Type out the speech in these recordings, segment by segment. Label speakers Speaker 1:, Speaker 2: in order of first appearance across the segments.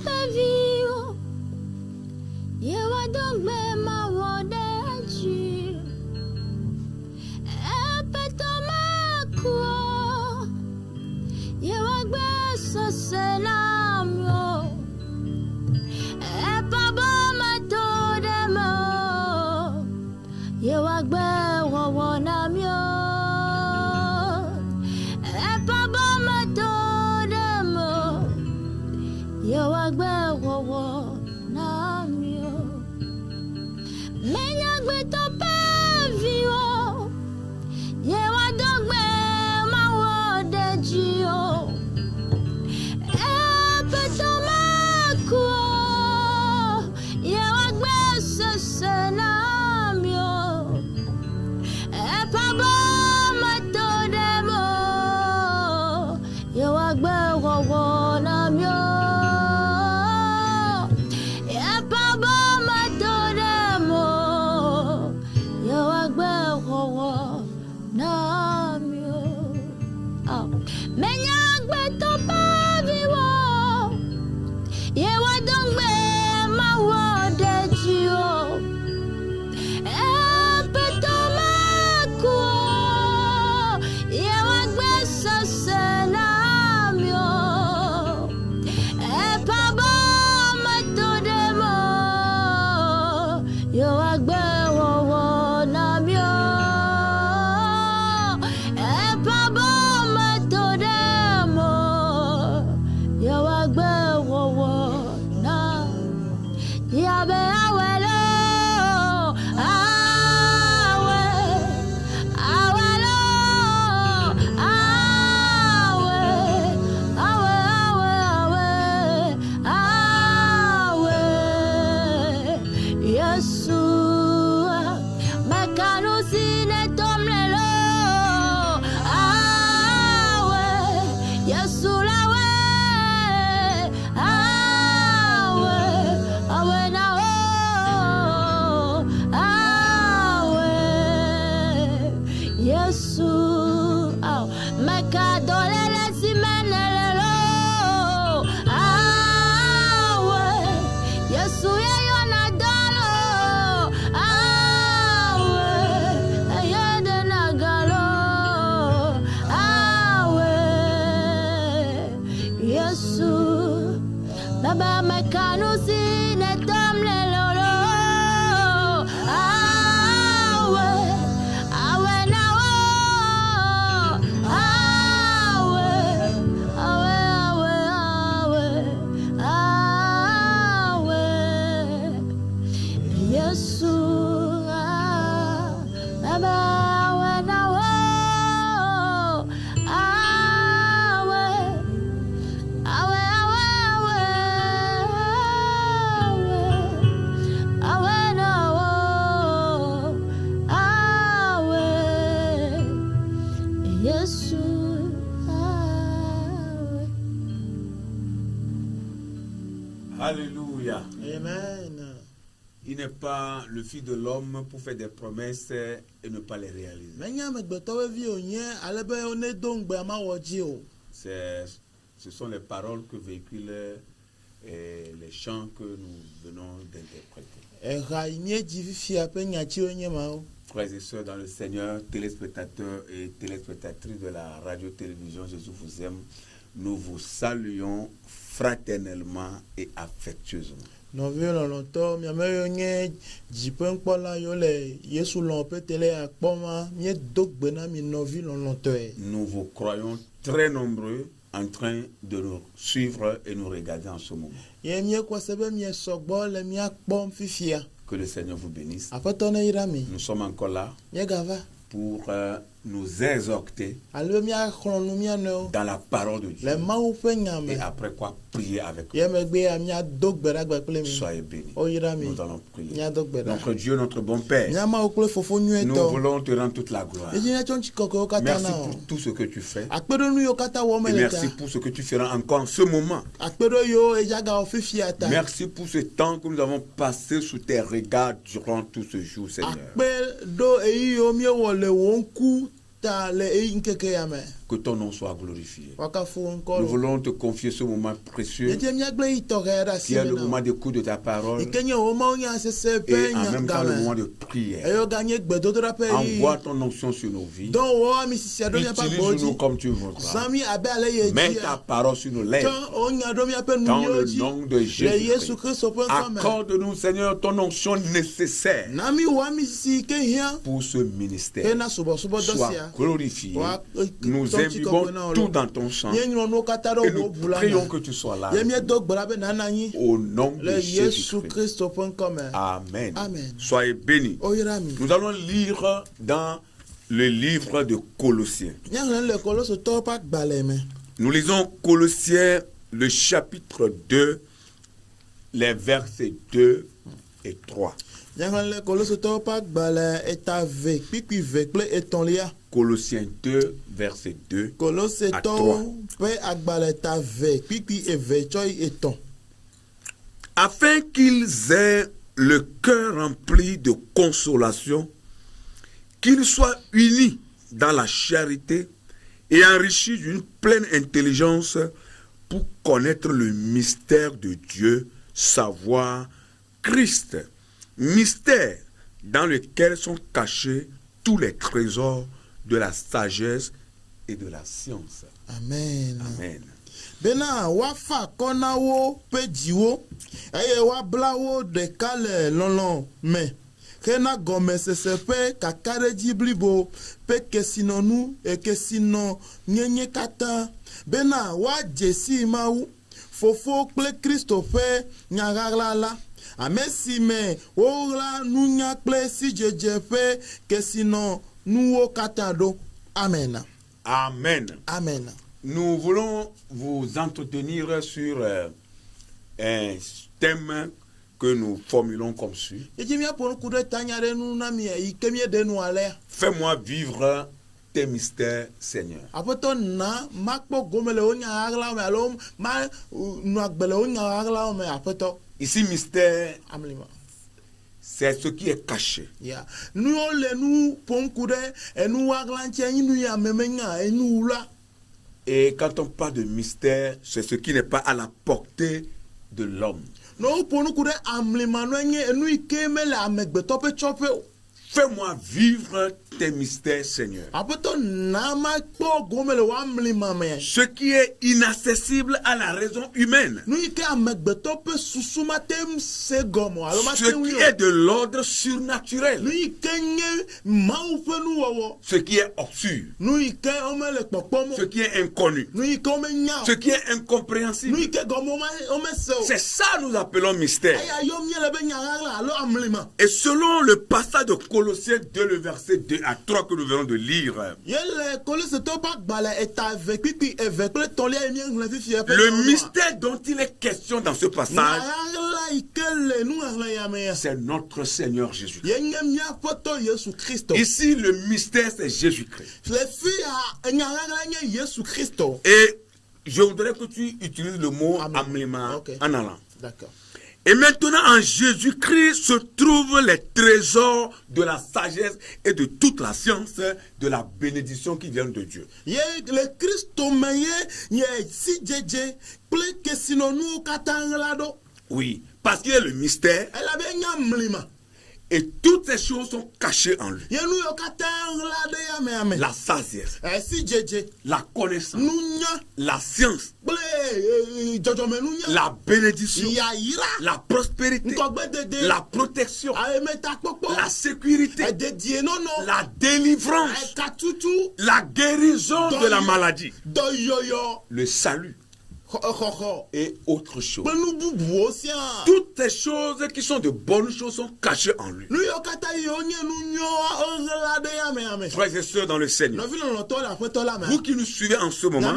Speaker 1: pavio. Yewa dongme ma wodeji. Epeto makwo. Yewa gbe so senamyo. Epabo matodemo. Yewa gbe wowonamyo. Epabo matodemo. Yewa gbe wowonamyo. Menya gbe to pavio. Yewa dongme ma wodejio. Epeto makwo. Yewa gbe so senamyo. Epabo matodemo. Yewa gbe wowonamyo. Epabo matodemo. Yewa gbe wowonamyo. Menya gbe to pavio. Yewa dongme ma wodejio. Epeto makwo. Yewa gbe so senamyo. Epabo matodemo. Yewa gbe wowonamyo. Epabo matodemo. Yewa gbe wowonamyo. Yabe awelo. Baba makanusi ne tomle lolo. Awe, awe na wo. Awe, awe, awe, awe, awe. Yesu, Baba awe na wo.
Speaker 2: Alléluia.
Speaker 3: Amen.
Speaker 2: Il n'est pas le fils de l'homme pour faire des promesses et ne pas les réaliser. Ce sont les paroles que véhiculent les chants que nous venons d'interpréter. Frères et sœurs dans le Seigneur, téléspectateurs et téléspectatrices de la radio-télévision Jésus vous aime, nous vous saluons fraternellement et affectueusement. Nous vous croyons très nombreux en train de nous suivre et nous regarder en ce moment. Que le Seigneur vous bénisse. Nous sommes encore là pour nous exhorter dans la parole de Dieu. Et après quoi, prier avec vous. Soyez bénis. Nous allons prier. Notre Dieu, notre bon Père, nous voulons te rendre toute la gloire. Merci pour tout ce que tu fais. Et merci pour ce que tu feras encore en ce moment. Merci pour ce temps que nous avons passé sous tes regards durant tout ce jour, Seigneur. Que ton nom soit glorifié. Nous voulons te confier ce moment précieux qui est le moment d'écoute de ta parole et en même temps le moment de prière. Envoie ton onction sur nos vies. Utilise-nous comme tu voudras. Mets ta parole sur nos lèvres. Dans le nom de Jésus-Christ. Accorde-nous, Seigneur, ton onction nécessaire pour ce ministère. Sois glorifié. Nous invitons tout dans ton sang. Et nous prions que tu sois là. Au nom de Jésus-Christ. Amen. Soyez bénis. Nous allons lire dans le livre de Colossiens. Nous lisons Colossiens, le chapitre 2, les versets 2 et 3. Colossiens 2, verset 2 à 3. Afin qu'ils aient le cœur rempli de consolation, qu'ils soient unis dans la charité et enrichis d'une pleine intelligence pour connaître le mystère de Dieu, savoir Christ, mystère dans lequel sont cachés tous les trésors de la sagesse et de la science.
Speaker 3: Amen.
Speaker 2: Amen.
Speaker 3: Bena wafa kona wo pejiwo eye wa blawo de kale lolon me kena gome sesepe kakare jiblibo pe kesinonu e kesino nyenye kata bena wa jesi mau fofo kple Christophe nyagalala amesi me ora nunya kple si jejepe kesino nuwo kata do. Amen.
Speaker 2: Amen.
Speaker 3: Amen.
Speaker 2: Nous voulons vous entretenir sur un thème que nous formulons comme suit. Fais-moi vivre tes mystères, Seigneur. Ici, mystère, c'est ce qui est caché. Et quand on parle de mystère, c'est ce qui n'est pas à la portée de l'homme. Fais-moi vivre tes mystères, Seigneur. Ce qui est inaccessible à la raison humaine. Ce qui est de l'ordre surnaturel. Ce qui est obscur. Ce qui est inconnu. Ce qui est incompréhensible. C'est ça que nous appelons mystère. Et selon le passage de Colossiens 2, le verset 2 à 3 que nous venons de lire, le mystère dont il est question dans ce passage, c'est notre Seigneur Jésus-Christ. Ici, le mystère, c'est Jésus-Christ. Et je voudrais que tu utilises le mot amlima en allant.
Speaker 3: D'accord.
Speaker 2: Et maintenant, en Jésus-Christ se trouvent les trésors de la sagesse et de toute la science, de la bénédiction qui vient de Dieu. Oui, parce qu'il est le mystère. Et toutes ces choses sont cachées en lui. La sagesse, la connaissance, la science, la bénédiction, la prospérité, la protection, la sécurité, la délivrance, la guérison de la maladie, le salut et autre chose. Toutes ces choses qui sont de bonnes choses sont cachées en lui. Frères et sœurs dans le Seigneur, vous qui nous suivez en ce moment,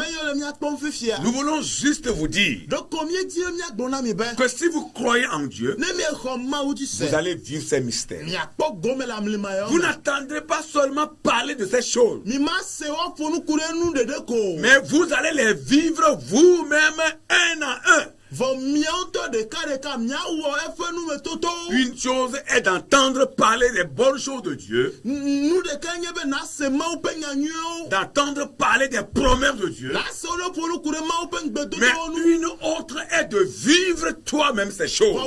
Speaker 2: nous voulons juste vous dire que si vous croyez en Dieu, vous allez vivre ces mystères. Vous n'attendrez pas seulement parler de ces choses, mais vous allez les vivre vous-même un à un. Une chose est d'entendre parler des bonnes choses de Dieu, d'entendre parler des promesses de Dieu, mais une autre est de vivre toi-même ces choses.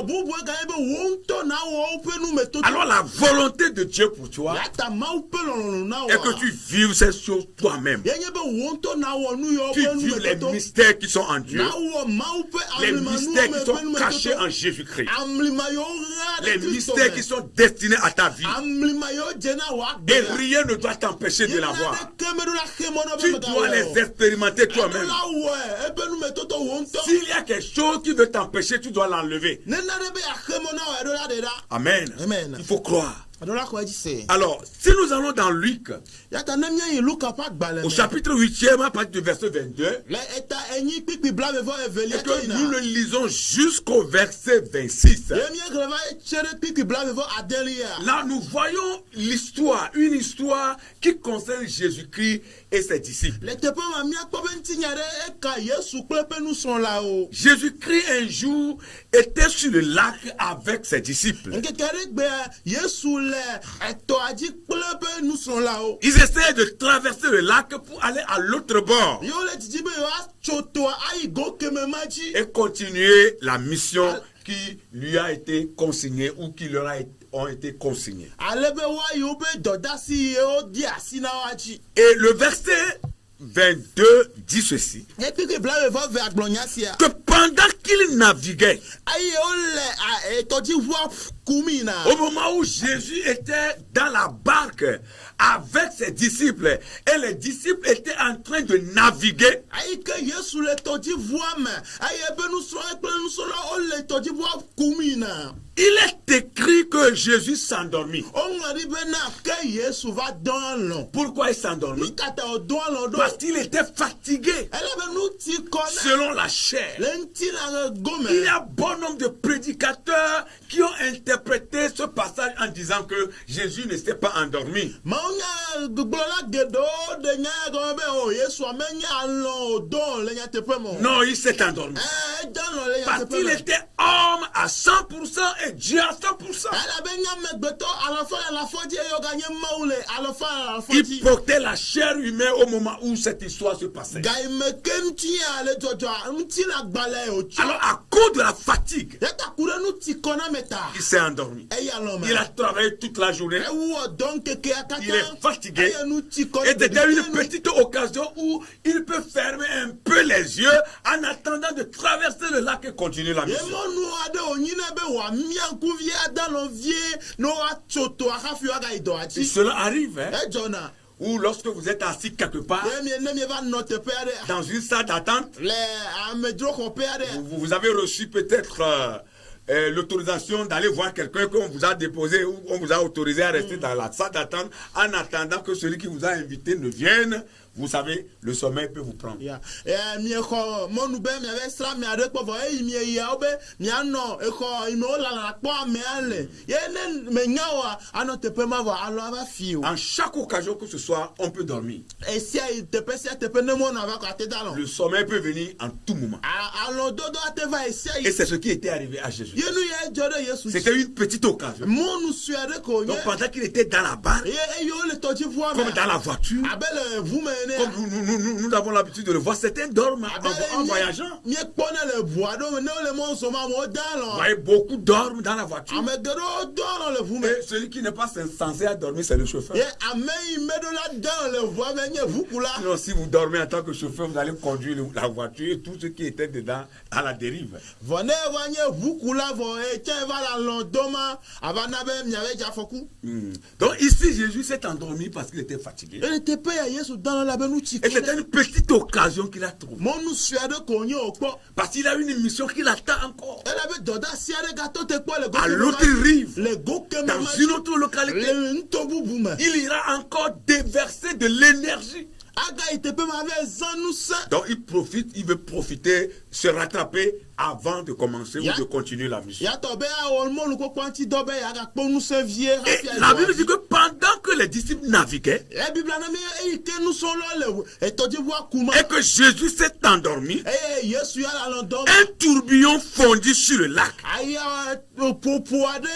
Speaker 2: Alors la volonté de Dieu pour toi est que tu vives ces choses toi-même. Tu vives les mystères qui sont en Dieu, les mystères qui sont cachés en Jésus-Christ, les mystères qui sont destinés à ta vie. Et rien ne doit t'empêcher de l'avoir. Tu dois les expérimenter toi-même. S'il y a quelque chose qui veut t'empêcher, tu dois l'enlever. Amen. Il faut croire. Alors, si nous allons dans Luc, au chapitre 8e, à partir du verset 22, et que nous le lisons jusqu'au verset 26, là nous voyons l'histoire, une histoire qui concerne Jésus-Christ et ses disciples. Jésus-Christ un jour était sur le lac avec ses disciples. Ils essayaient de traverser le lac pour aller à l'autre bord et continuer la mission qui lui a été consignée ou qui leur ont été consignés. Et le verset 22 dit ceci, que pendant qu'il naviguait, au moment où Jésus était dans la barque avec ses disciples, et les disciples étaient en train de naviguer, il est écrit que Jésus s'endormit. Pourquoi il s'endormit? Parce qu'il était fatigué. Selon la chair, il y a bon nombre de prédicateurs qui ont interprété ce passage en disant que Jésus ne s'est pas endormi. Non, il s'est endormi. Parce qu'il était homme à 100% et Dieu à 100%. Il portait la chair humaine au moment où cette histoire se passait. Alors à cause de la fatigue, il s'est endormi. Il a travaillé toute la journée. Il est fatigué. Et c'était une petite occasion où il peut fermer un peu les yeux en attendant de traverser le lac et continuer la mission. Et cela arrive, hein? Ou lorsque vous êtes assis quelque part, dans une salle d'attente, vous avez reçu peut-être l'autorisation d'aller voir quelqu'un qu'on vous a déposé ou on vous a autorisé à rester dans la salle d'attente en attendant que celui qui vous a invité ne vienne. Vous savez, le sommeil peut vous prendre. En chaque occasion que ce soit, on peut dormir. Le sommeil peut venir en tout moment. Et c'est ce qui était arrivé à Jésus. C'était une petite occasion. Donc pendant qu'il était dans la barque, comme dans la voiture, comme nous avons l'habitude de le voir, certains dorment en voyageant. Vous voyez, beaucoup dorment dans la voiture. Et celui qui n'est pas censé dormir, c'est le chauffeur. Sinon, si vous dormez en tant que chauffeur, vous allez conduire la voiture et tout ce qui était dedans à la dérive. Donc ici, Jésus s'est endormi parce qu'il était fatigué. Et c'était une petite occasion qu'il a trouvée. Parce qu'il a une mission qu'il attend encore. À l'autre rive, dans une autre localité, il ira encore déverser de l'énergie. Donc il veut profiter, se rattraper avant de commencer ou de continuer la mission. Et la Bible dit que pendant que que les disciples naviguaient
Speaker 3: E Biblia na mi e ke nu so lo le e toji wa kuma.
Speaker 2: et que Jésus s'est endormi,
Speaker 3: E Yesu ya la london.
Speaker 2: un tourbillon fondit sur le lac.
Speaker 3: Aya popo ade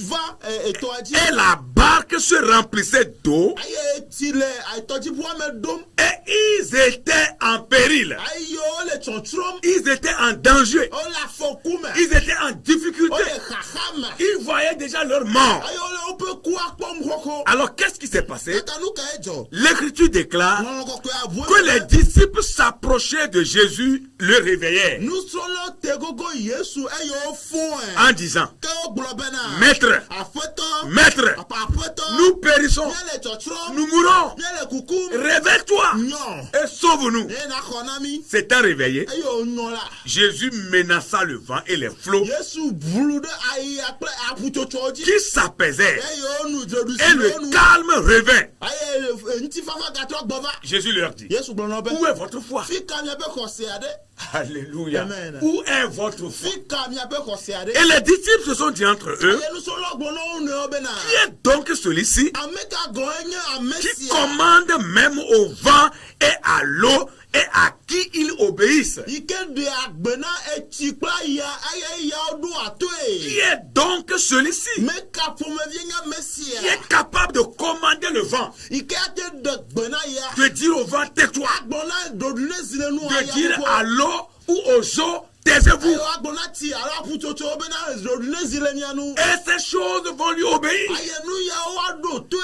Speaker 3: va e toji.
Speaker 2: Et la barque se remplissait d'eau
Speaker 3: Aya tile e toji wa me dom.
Speaker 2: et ils étaient en péril.
Speaker 3: Ayo le chontrom.
Speaker 2: Ils étaient en danger.
Speaker 3: O la fokume.
Speaker 2: Ils étaient en difficulté.
Speaker 3: O le khahama.
Speaker 2: Ils voyaient déjà leur mort.
Speaker 3: Ayo le ope kwa pom hoko.
Speaker 2: Alors qu'est-ce qui s'est passé?
Speaker 3: Tanu ka ejo.
Speaker 2: L'Écriture déclare
Speaker 3: Non ko
Speaker 2: que les disciples s'approchaient de Jésus, le réveillaient
Speaker 3: nous solo tegogo Yesu e yo fun
Speaker 2: en disant,
Speaker 3: ke o globena.
Speaker 2: Maître,
Speaker 3: Afeto.
Speaker 2: Maître,
Speaker 3: Afeto.
Speaker 2: nous périssons,
Speaker 3: Yele chontrom.
Speaker 2: nous mourons,
Speaker 3: Yele kukum.
Speaker 2: réveille-toi
Speaker 3: Non.
Speaker 2: et sauve-nous.
Speaker 3: E na konami.
Speaker 2: S'étant réveillé,
Speaker 3: E yo nola.
Speaker 2: Jésus menaça le vent et les flots
Speaker 3: Yesu bulude ayi apre apuchochoji.
Speaker 2: qui s'apaisaient
Speaker 3: E yo nu jodu
Speaker 2: et le calme revint.
Speaker 3: Aye nti fafa gato gbova.
Speaker 2: Jésus leur dit,
Speaker 3: Yesu gbona be.
Speaker 2: où est votre foi?
Speaker 3: Fi kam ya be kose ade.
Speaker 2: Alléluia.
Speaker 3: Amen.
Speaker 2: Où est votre foi?
Speaker 3: Fi kam ya be kose ade.
Speaker 2: Et les disciples se sont dit entre eux,
Speaker 3: Aye nu solo gbona une obena.
Speaker 2: qui est donc celui-ci
Speaker 3: Ameka goenye
Speaker 2: qui
Speaker 3: amesi.
Speaker 2: commande même au vent et à l'eau et à qui ils obéissent?
Speaker 3: Ike de agbena etikpa ya aye ya odu
Speaker 2: Qui
Speaker 3: atoe.
Speaker 2: est donc celui-ci
Speaker 3: Meka pome vienga mesia.
Speaker 2: qui est capable de commander le vent,
Speaker 3: Ike ate de gbena ya.
Speaker 2: de dire au vent tais-toi,
Speaker 3: Agbona dodune zile nu
Speaker 2: de dire à l'eau ou aux eaux taisez-vous,
Speaker 3: Ayo agbona ti ara puchocho obena dodune zile nianu.
Speaker 2: et ces choses vont lui obéir?
Speaker 3: Aye nu ya wado
Speaker 2: Qui
Speaker 3: toe.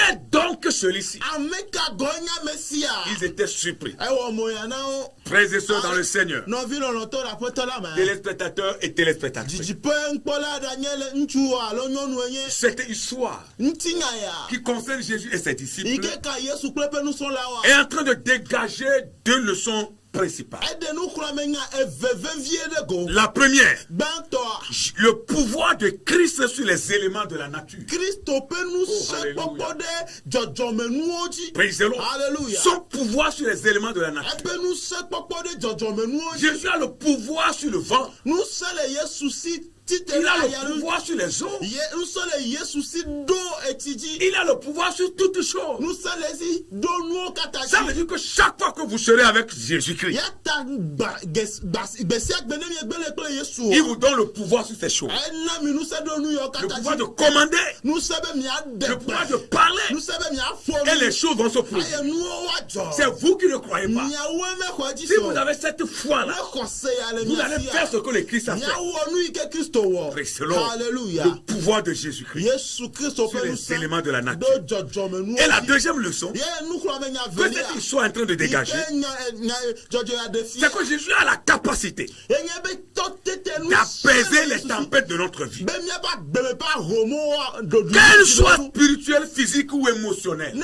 Speaker 2: est donc celui-ci?
Speaker 3: Ameka gonya mesia.
Speaker 2: Ils étaient surpris.
Speaker 3: Ewo moyana o.
Speaker 2: Frères et sœurs dans le Seigneur,
Speaker 3: No vi lo to la poto la ma.
Speaker 2: téléspectateurs et téléspectatrices,
Speaker 3: Jiji pe npola Daniel nchu alo nyonu enye.
Speaker 2: cette histoire
Speaker 3: Ntinya ya.
Speaker 2: qui concerne Jésus et ses disciples
Speaker 3: Ike ka Yesu klepe nu son la wa.
Speaker 2: est en train de dégager deux leçons principales.
Speaker 3: Ede nu kura menya eveve vie de go.
Speaker 2: La première,
Speaker 3: Bento.
Speaker 2: le pouvoir de Christ sur les éléments de la nature.
Speaker 3: Christo pe nu se
Speaker 2: alléluia.
Speaker 3: popo de jojo menu oji.
Speaker 2: Praise the Lord.
Speaker 3: Alléluia.
Speaker 2: Son pouvoir sur les éléments de la nature.
Speaker 3: Ebe nu se popo de jojo menu oji.
Speaker 2: Jésus a le pouvoir sur le vent.
Speaker 3: Nous sommes les Yesu si
Speaker 2: Il a le pouvoir sur les eaux.
Speaker 3: Nous sommes les Yesu si do etiji.
Speaker 2: Il a le pouvoir sur toutes choses.
Speaker 3: Nous sommes les do nous kataji.
Speaker 2: Ça veut dire que chaque fois que vous serez avec Jésus-Christ,
Speaker 3: Yata besiak benem yegbele kle Yesu.
Speaker 2: il vous donne le pouvoir sur ces choses.
Speaker 3: Ena mi nous se do nous yo
Speaker 2: Le pouvoir
Speaker 3: kataji.
Speaker 2: de commander,
Speaker 3: Nous sebe mi ade.
Speaker 2: le pouvoir de parler.
Speaker 3: Nous sebe mi afo.
Speaker 2: Et les choses vont se produire.
Speaker 3: Aye nous wajo.
Speaker 2: C'est vous qui ne croyez pas.
Speaker 3: Nya weme kwaji
Speaker 2: Si
Speaker 3: so.
Speaker 2: vous avez cette foi-là,
Speaker 3: Na kose ya le
Speaker 2: vous allez faire ce que le Christ a fait.
Speaker 3: Nya wonu ike Kristo wo.
Speaker 2: Praise the Lord.
Speaker 3: Alléluia.
Speaker 2: Le pouvoir de Jésus-Christ
Speaker 3: Yesu Kristo
Speaker 2: sur
Speaker 3: pe
Speaker 2: les
Speaker 3: nous se.
Speaker 2: éléments de la nature.
Speaker 3: Do jojo menu.
Speaker 2: Et la deuxième leçon,
Speaker 3: Ye nous kura menya
Speaker 2: que
Speaker 3: velia.
Speaker 2: cette histoire est en train de dégager,
Speaker 3: Jojo ya defi.
Speaker 2: c'est que Jésus a la capacité d'apaiser les tempêtes de notre vie. Qu'elles soient spirituelles, physiques ou émotionnelles.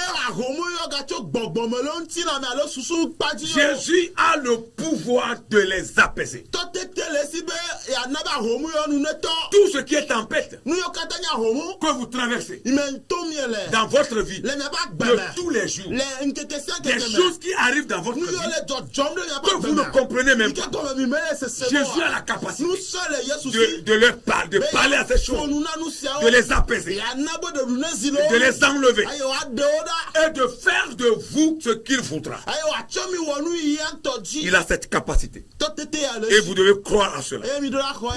Speaker 2: Jésus a le pouvoir de les apaiser. Tout ce qui est tempête que vous traversez dans votre vie de tous les jours, des choses qui arrivent dans votre vie que vous ne comprenez même pas. Jésus a la capacité de leur parler, de parler à ces choses, de les apaiser, de les enlever et de faire de vous ce qu'il voudra. Il a cette capacité. Et vous devez croire à cela. Vous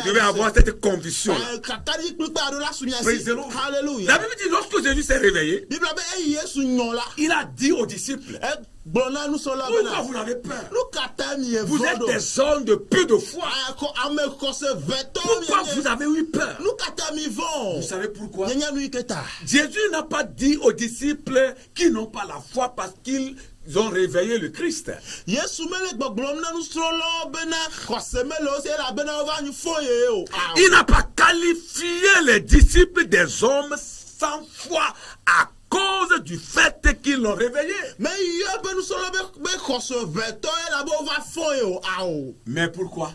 Speaker 2: devez avoir cette conviction. Praise the Lord. La Bible dit, lorsque Jésus s'est réveillé, il a dit aux disciples, pourquoi vous avez peur? Vous êtes des hommes de peu de foi. Pourquoi vous avez eu peur? Vous savez pourquoi? Jésus n'a pas dit aux disciples qui n'ont pas la foi parce qu'ils ont réveillé le Christ. Il n'a pas qualifié les disciples des hommes sans foi à cause du fait qu'ils l'ont réveillé. Mais pourquoi?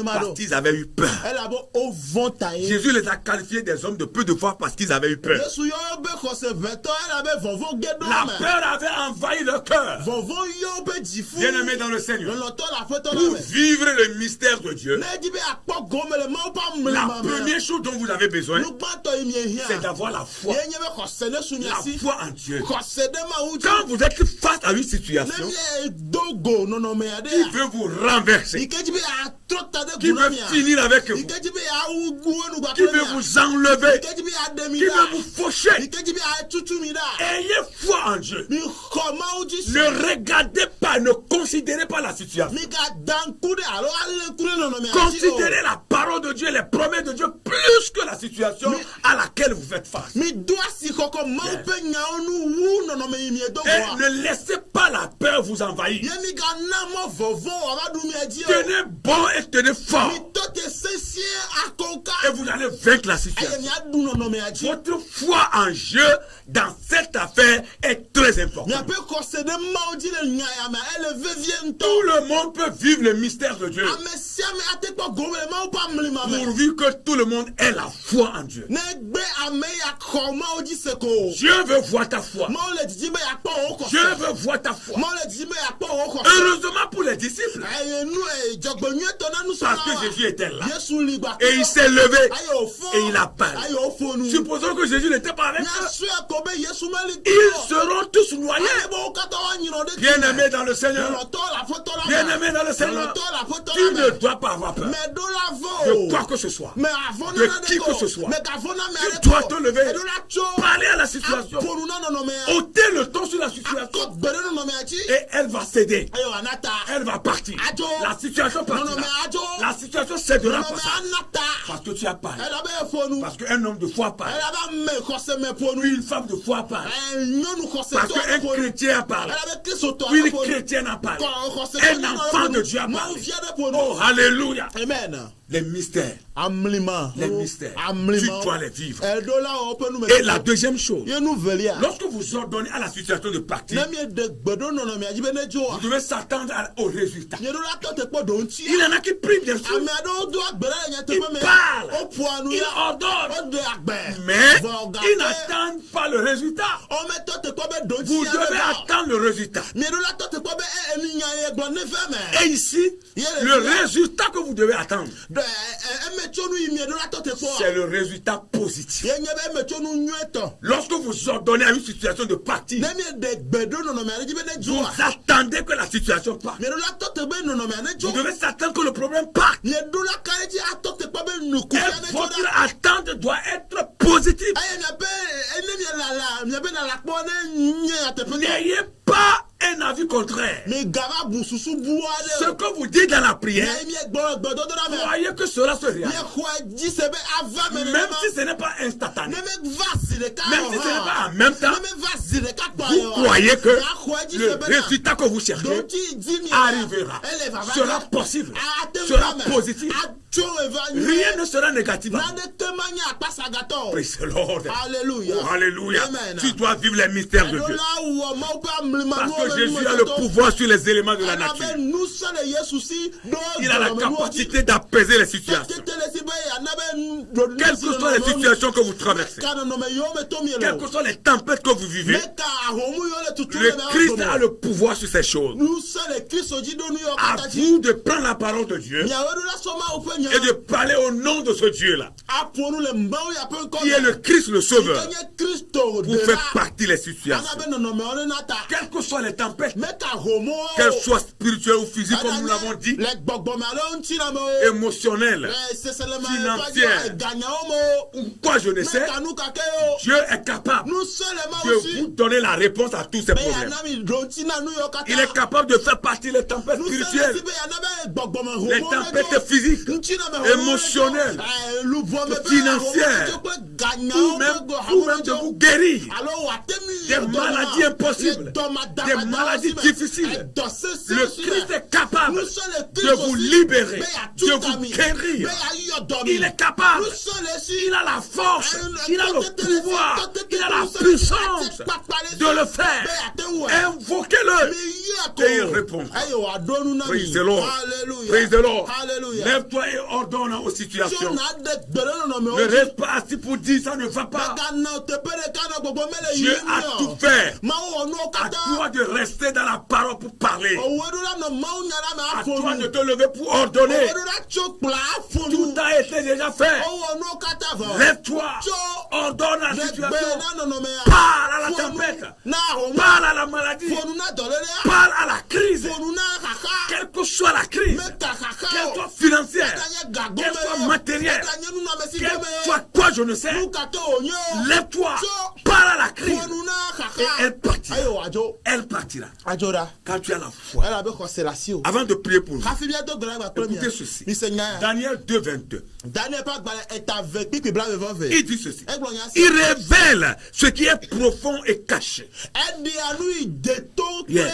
Speaker 2: Parce qu'ils avaient eu peur. Jésus les a qualifiés des hommes de peu de foi parce qu'ils avaient eu peur. La peur avait envahi leur cœur. Bien-aimés dans le Seigneur, pour vivre le mystère de Dieu, la première chose dont vous avez besoin, c'est d'avoir la foi. la foi en Dieu. Quand vous êtes face à une situation qui veut vous renverser, qui veut finir avec vous, qui veut vous enlever, qui veut vous faucher, ayez foi en Dieu. Ne regardez pas, ne considérez pas la situation. Considérez la parole de Dieu et les promesses de Dieu plus que la situation à laquelle vous faites face. Et ne laissez pas la peur vous envahir. Tenez bon et tenez fort. Et vous allez vaincre la situation. Votre foi en Dieu dans cette affaire est très importante. Tout le monde peut vivre le mystère de Dieu, pourvu que tout le monde ait la foi en Dieu. Dieu veut voir ta foi. Dieu veut voir ta foi. Heureusement pour les disciples, parce que Jésus était là et il s'est levé et il a parlé. Supposons que Jésus n'était pas avec eux, ils seront tous noyés. Bien-aimés dans le Seigneur, bien-aimés dans le Seigneur, tu ne dois pas avoir peur de quoi que ce soit, de qui que ce soit. Tu dois te lever, parler à la situation, ôter le ton sur la situation, et elle va céder, elle va partir. La situation partira, la situation cédera par ça, parce que tu as parlé, parce qu'un homme de foi parle, une femme de foi parle, parce qu'un chrétien a parlé, une chrétienne a parlé, un enfant de Dieu a parlé. Oh, alléluia.
Speaker 3: Amen.
Speaker 2: Les mystères. Les mystères. Tu dois les vivre. Et la deuxième chose, lorsque vous ordonnez à la situation de partir, vous devez s'attendre au résultat. Il y en a qui prient bien sûr. Ils parlent. Ils ordonnent. Mais ils n'attendent pas le résultat. Vous devez attendre le résultat. Et ici, le résultat que vous devez attendre, c'est le résultat positif. Lorsque vous ordonnez à une situation de partir, vous attendez que la situation parte. Vous devez s'attendre que le problème parte. Et votre attente doit être positive. N'ayez pas un avis contraire. Ce que vous dites dans la prière, croyez que cela se réalise. Même si ce n'est pas instantané, même si ce n'est pas en même temps, vous croyez que le résultat que vous cherchez arrivera, sera possible, sera positif. Rien ne sera négatif. Praise the Lord.
Speaker 3: Alléluia.
Speaker 2: Oh, alléluia.
Speaker 3: Amen.
Speaker 2: Tu dois vivre les mystères de Dieu. Parce que Jésus a le pouvoir sur les éléments de la nature. Il a la capacité d'apaiser les situations. Quelles que soient les situations que vous traversez, quelles que soient les tempêtes que vous vivez, le Christ a le pouvoir sur ces choses. À vous de prendre la parole de Dieu et de parler au nom de ce Dieu-là, qui est le Christ le Sauveur, pour faire partie des situations. Quelles que soient les tempêtes, qu'elles soient spirituelles ou physiques, comme nous l'avons dit, émotionnelles, financières, ou quoi je ne sais, Dieu est capable de vous donner la réponse à tous ces problèmes. Il est capable de faire partie des tempêtes spirituelles, les tempêtes physiques, émotionnelles, financières, ou même de vous guérir des maladies impossibles, des maladies difficiles. Le Christ est capable de vous libérer, de vous guérir. Il est capable. Il a la force, il a le pouvoir, il a la puissance de le faire. Invoquez-le et il répondra. Praise the Lord. Praise the Lord. Lève-toi et ordonne aux situations. Ne reste pas assis pour dire ça ne va pas. Dieu a tout fait. À toi de rester dans la parole pour parler. À toi de te lever pour ordonner. Tout a été déjà fait. Lève-toi, ordonne la situation. Parle à la tempête, parle à la maladie, parle à la crise, quelle que soit la crise, qu'elle soit financière, qu'elle soit matérielle, qu'elle soit quoi je ne sais, lève-toi, parle à la crise et elle partira. Elle partira. Quand tu as la foi. Avant de prier pour vous, écoutez ceci. Daniel 2, 22. Il dit ceci. Il révèle ce qui est profond et caché. Yes.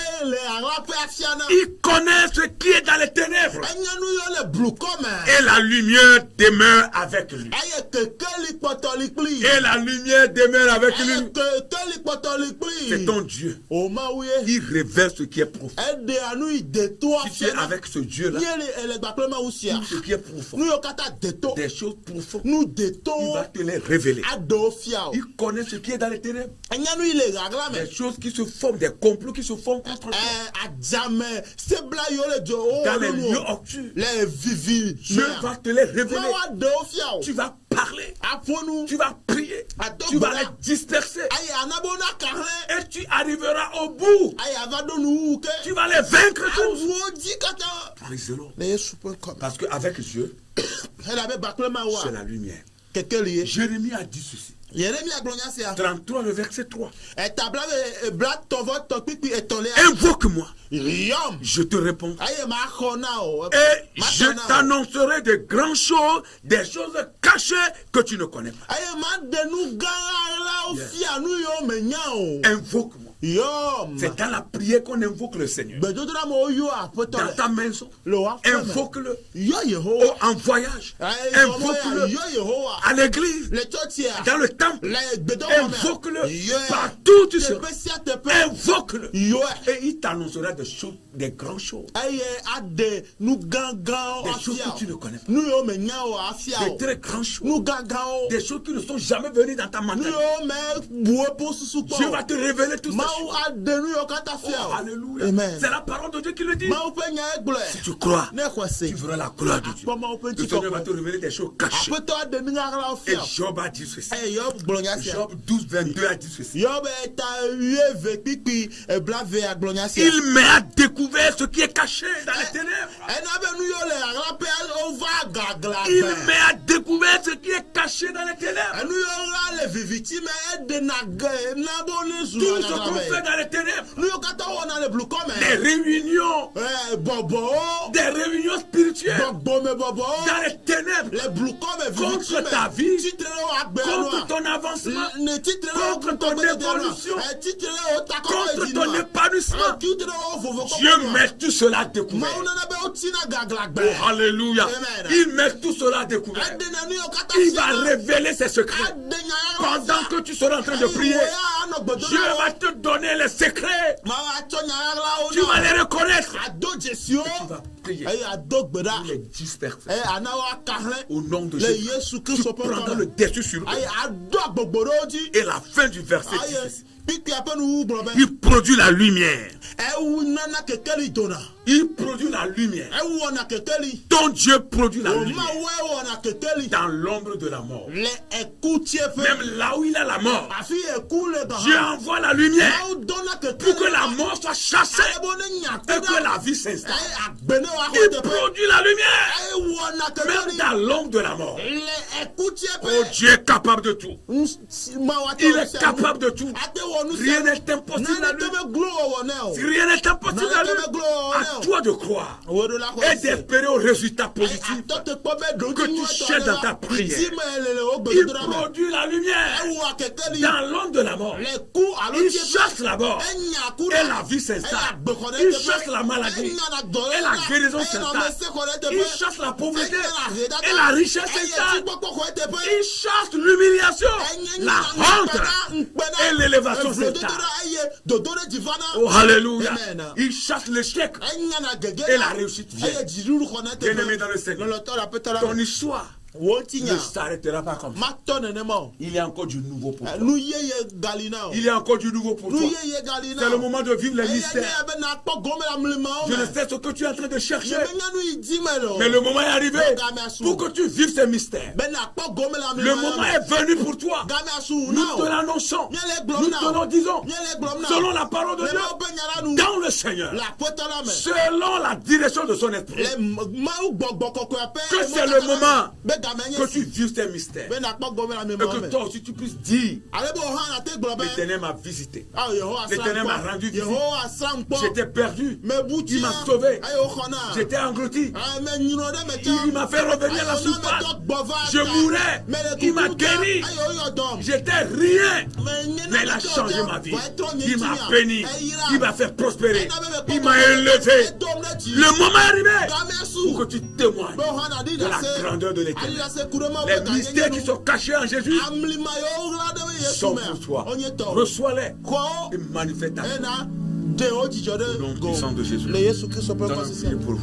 Speaker 2: Il connaît ce qui est dans les ténèbres. Et la lumière demeure avec lui. Et la lumière demeure avec lui. C'est ton Dieu. Il révèle ce qui est profond. Si tu es avec ce Dieu-là, tout ce qui est profond, des choses profondes, il va te les révéler. Il connaît ce qui est dans les ténèbres. Des choses qui se forment, des complots qui se forment contre toi. Dans les lieux obscurs, Dieu va te les révéler. Tu vas parler, tu vas prier, tu vas les disperser et tu arriveras au bout. Tu vas les vaincre tous. Praise the Lord. Parce qu'avec Dieu, c'est la lumière. Jérémie a dit ceci. 33, le verset 3. Invoque-moi. Je te réponds. Et je t'annoncerai de grandes choses, des choses cachées que tu ne connais pas. Invoque-moi. C'est dans la prière qu'on invoque le Seigneur. Dans ta maison, invoque-le. En voyage, invoque-le. À l'église, dans le temple, invoque-le. Partout tu seras, invoque-le. Et il t'annoncera des choses, des grandes choses. Des choses que tu ne connais pas. Des très grandes choses. Des choses qui ne sont jamais venues dans ta mentalité. Dieu va te révéler tout ça. Oh, alléluia. C'est la parole de Dieu qui le dit. Si tu crois, tu verras la gloire de Dieu. Le Seigneur va te révéler des choses cachées. Et Job a dit ceci. Job 12, 22 a dit ceci. Il m'a découvert ce qui est caché dans les ténèbres. Il m'a découvert ce qui est caché dans les ténèbres. Tout ce qu'on fait dans les ténèbres. Des réunions. Des réunions spirituelles. Dans les ténèbres. Contre ta vie. Contre ton avancement. Contre ton évolution. Contre ton épanouissement. Dieu met tout cela à découvert. Oh, alléluia. Il met tout cela à découvert. Il va révéler ses secrets. Pendant que tu seras en train de prier, Dieu va te donner les secrets. Tu vas les reconnaître. Et tu vas prier. Tu les disperser. Au nom de Jésus. Tu prendras le dessus sur eux. Et la fin du verset dit ceci. Il produit la lumière. Il produit la lumière. Ton Dieu produit la lumière. Dans l'ombre de la mort. Même là où il a la mort, Dieu envoie la lumière pour que la mort soit chassée et que la vie s'installe. Il produit la lumière. Même dans l'ombre de la mort. Oh, Dieu est capable de tout. Il est capable de tout. Rien n'est impossible à lui. Rien n'est impossible à lui. À toi de croire et d'espérer au résultat positif que tu cherches dans ta prière. Il produit la lumière dans l'ombre de la mort. Il chasse la mort et la vie s'installe. Il chasse la maladie et la guérison s'installe. Il chasse la pauvreté et la richesse s'installe. Il chasse l'humiliation, la honte et l'élévation s'installe. Oh, alléluia. Il chasse l'échec et la réussite vient. Bien-aimé dans le Seigneur, ton histoire ne s'arrêtera pas comme ça. Il y a encore du nouveau pour toi. Il y a encore du nouveau pour toi. C'est le moment de vivre les mystères. Je ne sais ce que tu es en train de chercher. Mais le moment est arrivé pour que tu vives ces mystères. Le moment est venu pour toi. Nous te l'annonçons. Nous te le disons. Selon la parole de Dieu. Dans le Seigneur. Selon la direction de son esprit. Que c'est le moment que tu vives ces mystères. Et que toi aussi tu puisses dire: l'Éternel m'a visité. L'Éternel m'a rendu visite. J'étais perdu. Il m'a sauvé. J'étais englouti. Il m'a fait revenir à la surface. Je mourais. Il m'a guéri. J'étais rien. Mais il a changé ma vie. Il m'a béni. Il m'a fait prospérer. Il m'a élevé. Le moment est arrivé pour que tu témoignes de la grandeur de l'Éternel. Les mystères qui sont cachés en Jésus sont pour toi. Reçois-les et manifeste ta vie. Au nom puissant de Jésus. Nous allons prier pour vous.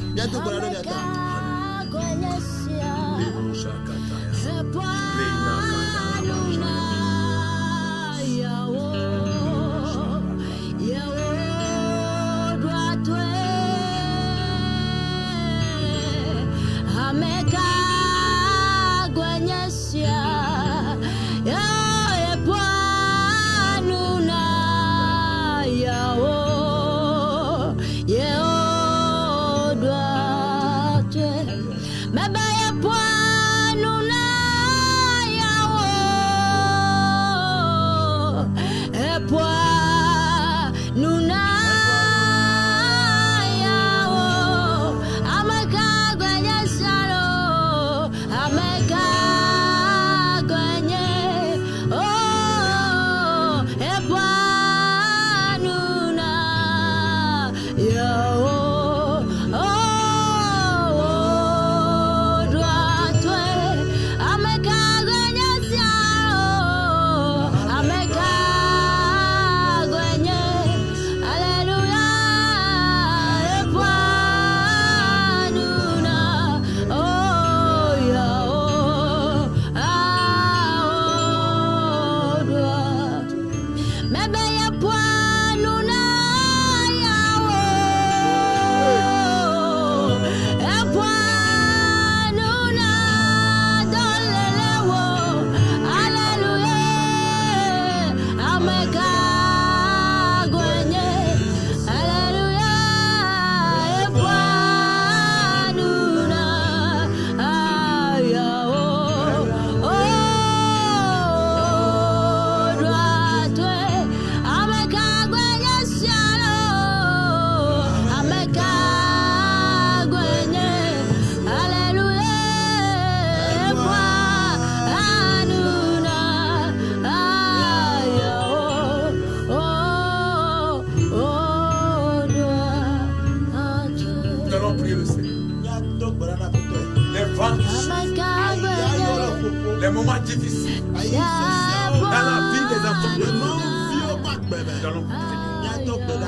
Speaker 2: Les moments difficiles dans la vie des enfants de Dieu.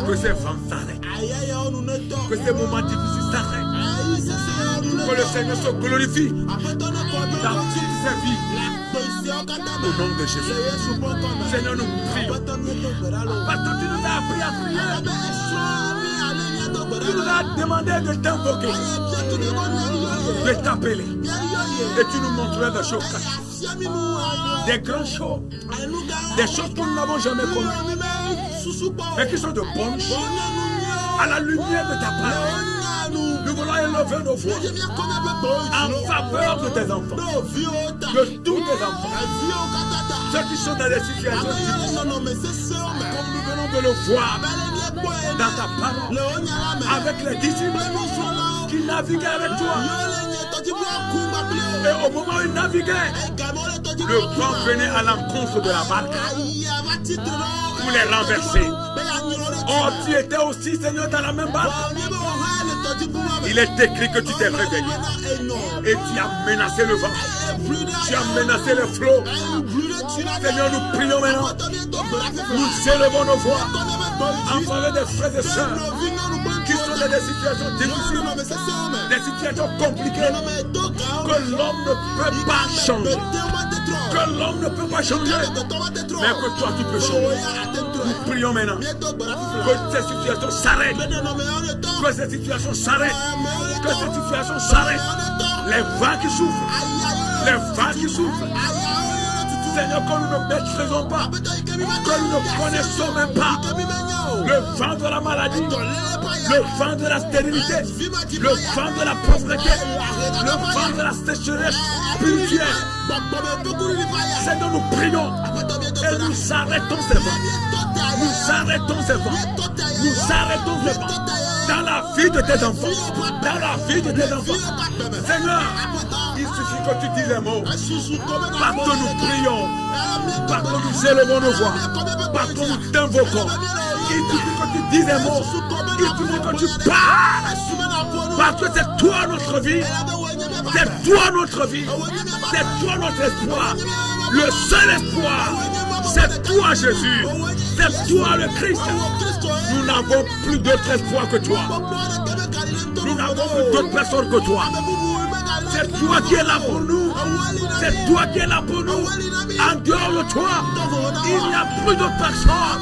Speaker 2: Que ces vents s'arrêtent. Que ces moments difficiles s'arrêtent. Que le Seigneur se glorifie dans toutes ces vies. Au nom de Jésus. Seigneur, nous prions. Parce que tu nous as appris à prier. Tu nous as demandé de t'invoquer, de t'appeler. Et tu nous montreras des choses cachées. Des grandes choses. Des choses que nous n'avons jamais connues. Mais qui sont de bonnes choses. À la lumière de ta parole. Nous voulons élever nos voix en faveur de tes enfants. De tous tes enfants. Ceux qui sont dans des situations difficiles. Comme nous venons de le voir dans ta parole. Avec les disciples qui naviguaient avec toi. Et au moment où ils naviguaient, le vent venait à l'encontre de la barque pour les renverser. Oh, tu étais aussi, Seigneur, dans la même barque. Il est écrit que tu t'es réveillé et tu as menacé le vent. Tu as menacé le flot. Seigneur, nous prions maintenant. Nous élevons nos voix en faveur des frères et sœurs qui sont dans des situations difficiles. des situations compliquées que l'homme ne peut pas changer. Que l'homme ne peut pas changer. Mais que toi tu peux changer. Nous prions maintenant que ces situations s'arrêtent. Que ces situations s'arrêtent. Que ces situations s'arrêtent. Les vents qui souffrent. Les vents qui souffrent. Seigneur, que nous ne maîtrisons pas, que nous ne connaissons même pas le vent de la maladie, le vent de la stérilité, le vent de la pauvreté, le vent de la sécheresse spirituelle. Seigneur, nous prions et nous arrêtons ces vents. Nous arrêtons ces vents. Nous arrêtons ces vents dans la vie de tes enfants. Dans la vie de tes enfants. Seigneur, il suffit que tu dises un mot. Parce que nous prions, parce que nous élevons nos voix, parce que nous t'invoquons. Il suffit que tu dises un mot. Il suffit que tu parles. Parce que c'est toi notre vie. C'est toi notre vie. C'est toi notre espoir. Le seul espoir, c'est toi Jésus. C'est toi le Christ. Nous n'avons plus d'autre espoir que toi. Nous n'avons plus d'autres personnes que toi. C'est toi qui es là pour nous. C'est toi qui es là pour nous. En dehors de toi, il n'y a plus d'autres personnes.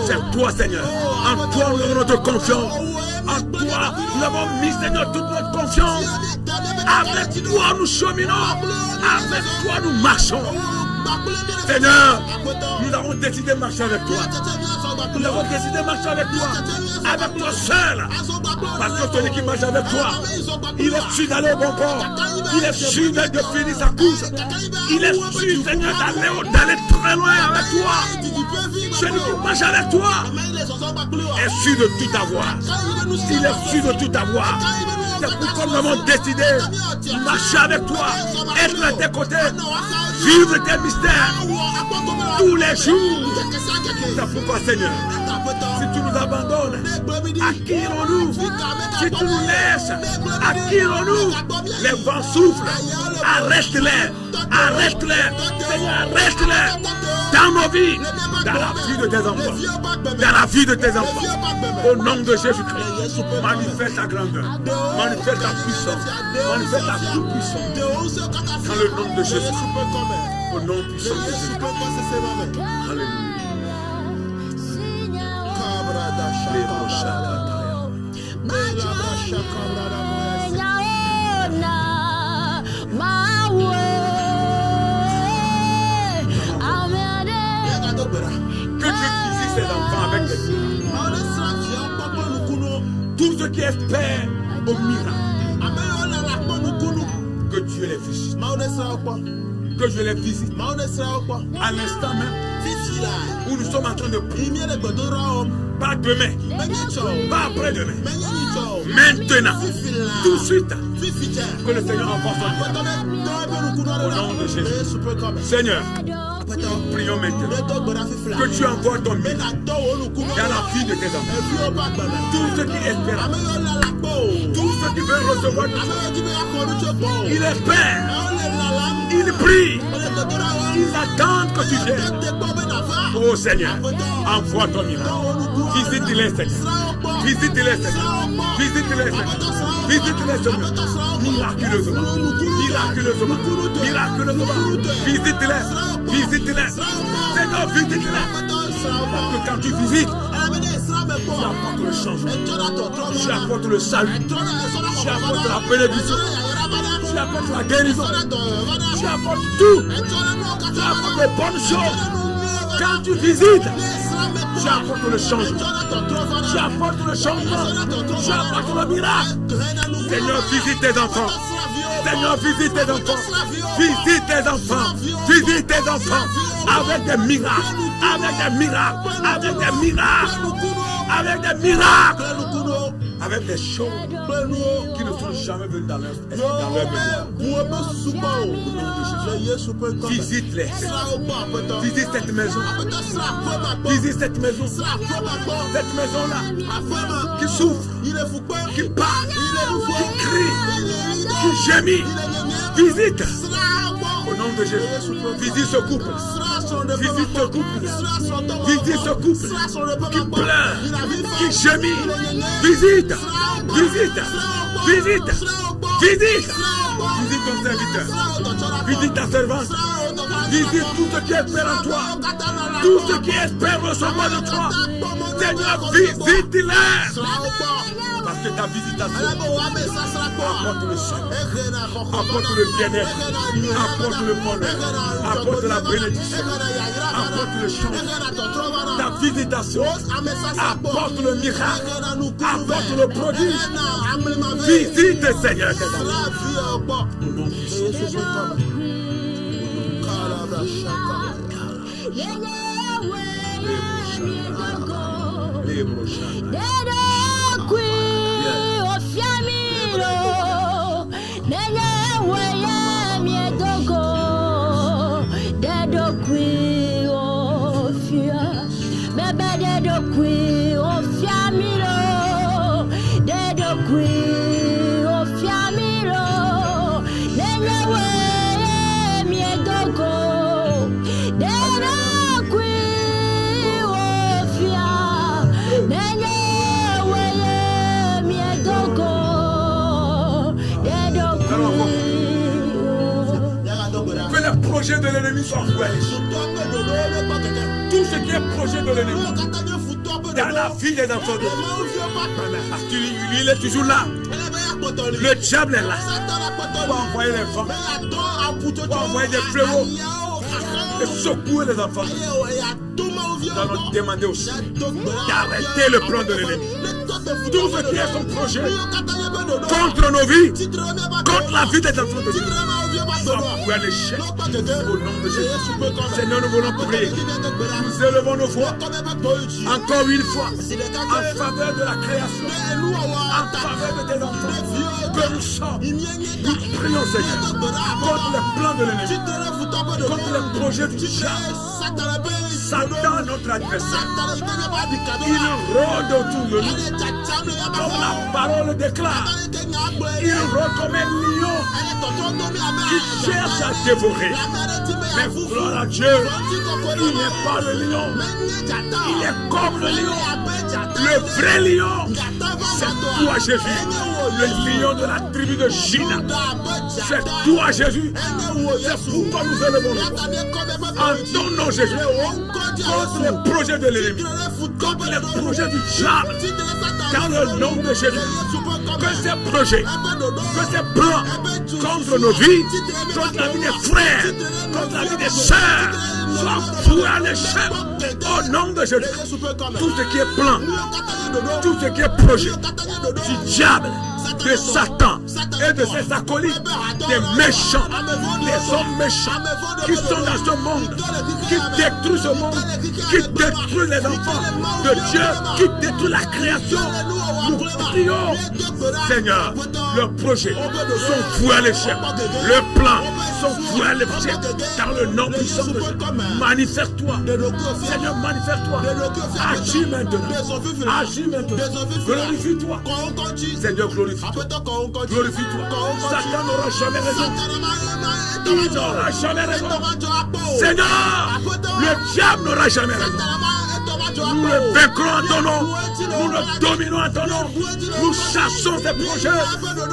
Speaker 2: C'est toi, Seigneur. En toi, nous avons notre confiance. En toi, nous avons mis, Seigneur, toute notre confiance. Avec toi, nous cheminons. Avec toi, nous marchons. Seigneur, nous avons décidé de marcher avec toi. Nous avons décidé de marcher avec toi. Avec toi seul. Parce que celui qui marche avec toi, il est sûr d'aller au bon port. Il est sûr de finir sa course. Il est sûr, Seigneur, d'aller très loin avec toi. Celui qui marche avec toi est sûr de tout avoir. Il est sûr de tout avoir. C'est pourquoi nous avons décidé de marcher avec toi, être à tes côtés, vivre tes mystères tous les jours. C'est pourquoi, Seigneur, si tu nous abandonnes, à qui irons-nous? Si tu nous laisses, à qui irons-nous? Les vents soufflent. Arrête-les. Arrête-les. Seigneur, arrête-les. Dans nos vies, dans la vie de tes enfants. Dans la vie de tes enfants. Au nom de Jésus-Christ, manifeste ta grandeur. Manifeste ta puissance. Manifeste ta toute-puissance. Dans le nom de Jésus. Au nom puissant de Jésus. Alléluia. Que Dieu visite ses enfants avec des tous ceux qui espèrent au miracle. Que Dieu les visite. Que je les visite. À l'instant même où nous sommes en train de prier. Pas demain. Pas après-demain. Maintenant. Tout de suite. Que le Seigneur envoie son Dieu. Au nom de Jésus. Seigneur, prions maintenant. Que tu envoies ton miracle dans la vie de tes enfants. Tous ceux qui espèrent. Tous ceux qui veulent recevoir. Ils espèrent. Ils prient. Ils attendent que tu viennes. Oh Seigneur, envoie ton miracle. Visite-les, Seigneur. Visite-les, Seigneur. Visite-les, Seigneur. Visite-les, Seigneur. Miraculeusement. Miraculeusement. Miraculeusement. Visite-les. Visite-les. Seigneur, visite-les. Parce que quand tu visites, tu apportes le changement. Tu apportes le salut. Tu apportes la bénédiction. Tu apportes la guérison. Tu apportes tout. Tu apportes les bonnes choses. Quand tu visites, tu apportes le changement. Tu apportes le changement. Tu apportes le miracle. Seigneur, visite tes enfants. Seigneur, visite tes enfants. Visite tes enfants. Visite tes enfants. Avec des miracles. Avec des miracles. Avec des miracles. Avec des miracles. Avec des choses qui ne sont jamais venues dans leur mémoire. Visite-les. Visite cette maison. Visite cette maison. Cette maison-là qui souffre, qui parle, qui crie, qui gémit. Visite. Au nom de Jésus. Visite ce couple. Visite ce couple. Visite ce couple qui pleure, qui gémit. Visite. Visite. Visite. Visite. Visite ton serviteur. Visite ta servante. Visite tout ce qui espère en toi. Tout ce qui espère recevoir de toi. Seigneur, visite-les. Parce que ta visitation apporte le salut, apporte le bien-être, apporte le bonheur, apporte la bénédiction, apporte le chant. Ta visitation apporte le miracle, apporte le prodige. Visite, Seigneur. Au nom de Jésus. Projet de l'ennemi soit envoyé. Tout ce qui est projet de l'ennemi dans la vie des enfants de Dieu. Parce qu'il est toujours là. Le diable est là. Pour envoyer les vents, pour envoyer des fléaux et secouer les enfants. Nous allons demander aussi d'arrêter le plan de l'ennemi. Tout ce qui est son projet contre nos vies, contre la vie des enfants de Dieu. Soit l'échec au nom de Jésus. Seigneur, nous voulons prier. Nous élevons nos voix encore une fois en faveur de la création, en faveur de tes enfants. Que nous sommes, nous prions, Seigneur, contre les plans de l'ennemi, contre les projets du diable. Satan, notre adversaire, il rôde autour de nous. Comme la parole déclare, il rôde comme un lion qui cherche à dévorer. Mais gloire à Dieu, il n'est pas le lion. Il est comme le lion. Le vrai lion, c'est toi Jésus. Le lion de la tribu de Juda. C'est toi Jésus. C'est pourquoi nous élevons en ton nom Jésus. Contre les projets de l'ennemi, contre les projets du diable, dans le nom de Jésus, que ces projets, que ces plans contre nos vies, contre la vie des frères, contre la vie des sœurs, soient voués à l'échec au nom de Jésus. Tout ce qui est plan, tout ce qui est projet du diable, de Satan et de ses acolytes, des méchants, des hommes méchants qui sont dans ce monde, qui détruisent ce monde, qui détruisent les enfants de Dieu, qui détruisent la création. Nous prions, Seigneur, leurs projets sont voués à l'échec, leurs plans sont voués à l'échec, dans le nom puissant de Jésus. Manifeste-toi, Seigneur, manifeste-toi, agis maintenant, glorifie-toi, Seigneur, glorifie-toi. Glorifie-toi. Satan n'aura jamais raison. Il n'aura jamais raison. Seigneur, le diable n'aura jamais raison. Nous le vaincrons en ton nom. Nous le dominons en ton nom. Nous chassons ces projets.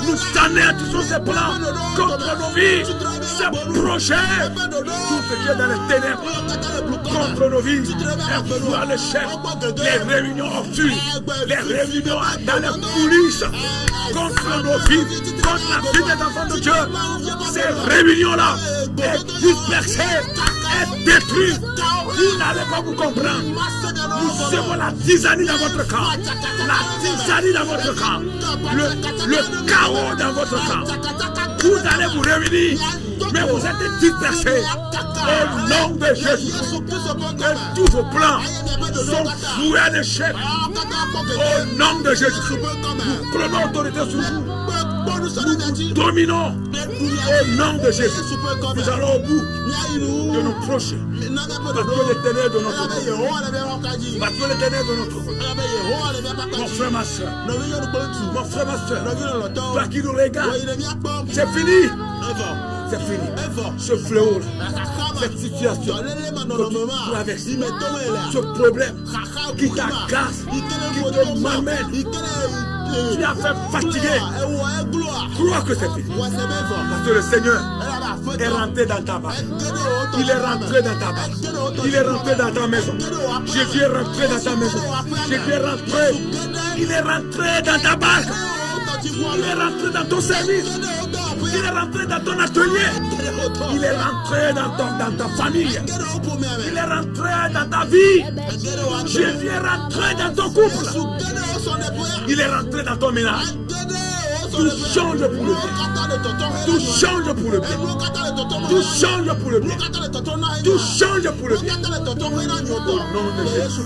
Speaker 2: Nous anéantissons ces plans contre nos vies. Ces projets, tout ce qui est dans les ténèbres contre nos vies, est voué à l'échec. Les réunions obtus, les réunions dans les coulisses contre nos vies, contre la vie des enfants de Dieu. Ces réunions-là est dispersée, est détruite. Vous n'allez pas vous comprendre. Nous serons la tisanie dans votre camp. La tisanie dans votre camp. Le chaos dans votre camp. Vous allez vous réunir, mais vous êtes dispersés. Au nom de Jésus. Et tous vos plans sont voués à l'échec. Au nom de Jésus. Nous prenons autorité sur vous. Nous dominons au nom de Jésus. Nous allons au bout de nos projets. Parce que l'Éternel est de notre côté. Parce que l'Éternel est de notre côté. Mon frère, ma soeur. Mon frère, ma soeur. Toi qui nous regardes, c'est fini. c'est fini. Ce fléau, cette situation que tu traverses, ce problème qui t'agace, qui te m'amène, tu as fait fatiguer. Crois que c'est fini. Parce que le Seigneur est rentré dans ta barque. Il est rentré dans ta barque. Il est rentré dans ta maison. Jésus est rentré dans ta maison. Jésus est rentré. Il est rentré dans ta barque. Il est rentré dans ton service. Il est rentré dans ton atelier. Il est rentré dans ta famille. Il est rentré dans ta vie. Jésus est rentré dans ton couple. Il est rentré dans ton ménage. Tout change pour le bien. Tout change pour le bien. Tout change pour le bien. Tout change pour le bien. Au nom de Jésus.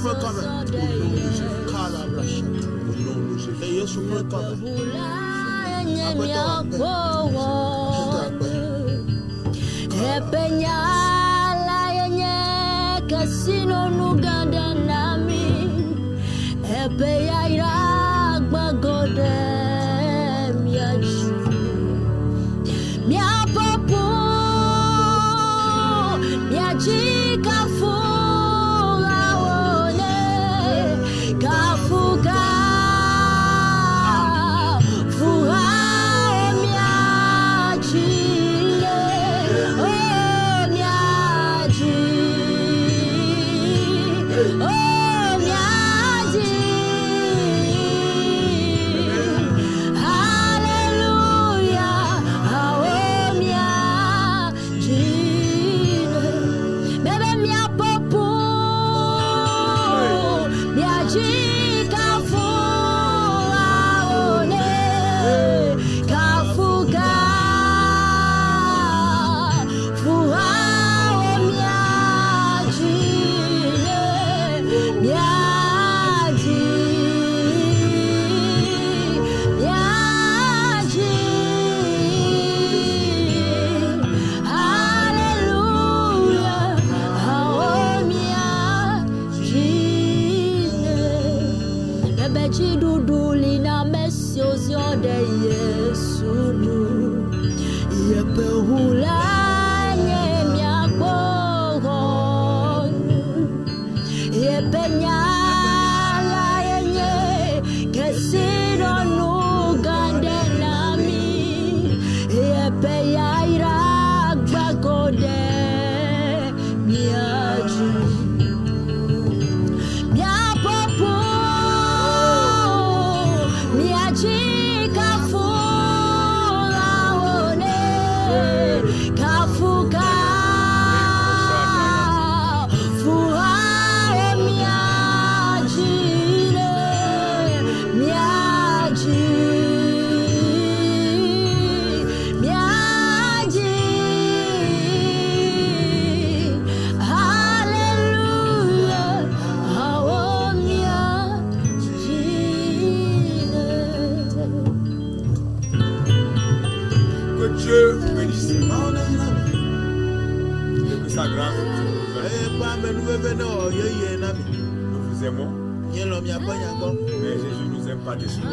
Speaker 4: Mais Jésus nous aime pas dessus. Que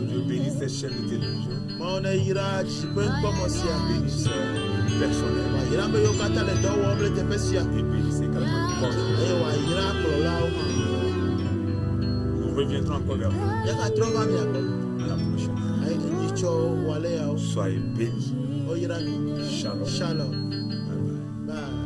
Speaker 4: Dieu bénisse ces chaînes de télévision. Bénisse personnel. Et bénisse également le corps. Nous reviendrons encore vers vous. À la prochaine. Soyez bénis. Shalom.
Speaker 3: Shalom.
Speaker 4: Bye bye.
Speaker 3: Bye.